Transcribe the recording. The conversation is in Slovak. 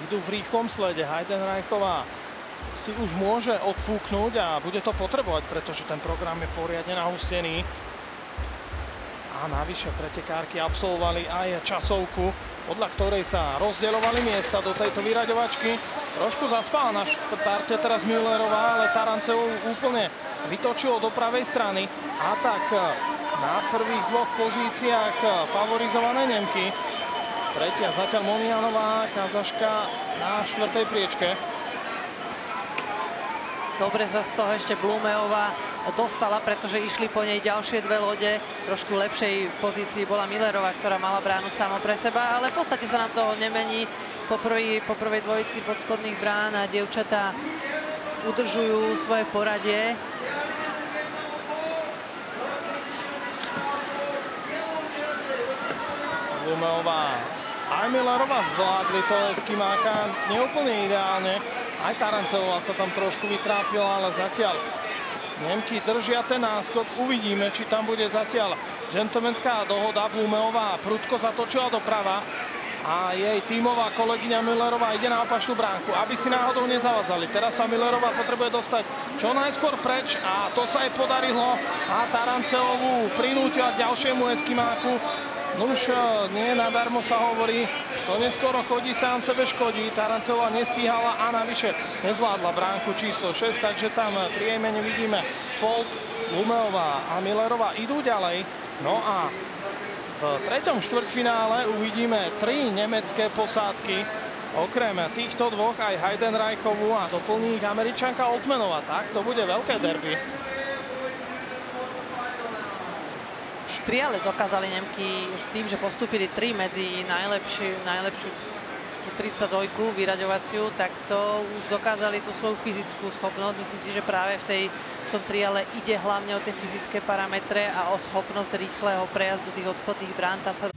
idú v rýchlom slede. Heidenreichová si už môže odfúknuť a bude to potrebovať, pretože ten program je poriadne nahustený. A navyše pretekárky absolvovali aj časovku, podľa ktorej sa rozdeľovali miesta do tejto vyraďovačky. Trošku zaspala na štarte teraz Müllerová, ale Taranцеву úplne vytočilo do pravej strany. A tak na prvých dvoch pozíciách favorizované Nemky. Tretia zatiaľ Monianová, Kazaška na štvrtej priečke. Dobre sa z toho ešte Blumeová dostala, pretože išli po nej ďalšie dve lode. Trošku lepšej pozícii bola Müllerová, ktorá mala bránu samo pre seba, ale v podstate sa nám to nemení. Po prvej dvojici podspodných brán a dievčatá udržujú svoje poradie. Blumeová aj Müllerová zvládli to eskimáka neúplne ideálne. Aj Taranцевá sa tam trošku vytrápila, ale zatiaľ Nemky držia ten náskok. Uvidíme, či tam bude zatiaľ džentlmenská dohoda. Blumeová prudko zatočila doprava a jej tímová kolegyňa Müllerová ide na opačnú bránku, aby si náhodou nezavadzali. Teraz sa Müllerová potrebuje dostať čo najskôr preč a to sa jej podarilo a Taranцеву prinútila k ďalšiemu eskimáku. Nuž, nie nadarmo sa hovorí, to neskoro chodí, sám sebe škodí. Taranцевá nestíhala a navyše nezvládla bránku číslo 6, takže tam pri jej mene vidíme Folt, Blumeová a Müllerová idú ďalej. No a v treťom štvrťfinále uvidíme 3 nemecké posádky. Okrem týchto dvoch aj Heidenreichovú a doplní ich Američanka Oltmanová. Tak to bude veľké derby. V triále dokázali Nemky tým, že postúpili 3 medzi najlepšiu 32 vyraďovaciu, tak to už dokázali tú svoju fyzickú schopnosť. Myslím si, že práve v tom triále ide hlavne o tie fyzické parametre a o schopnosť rýchleho prejazdu tých odspodných brán. Tam sa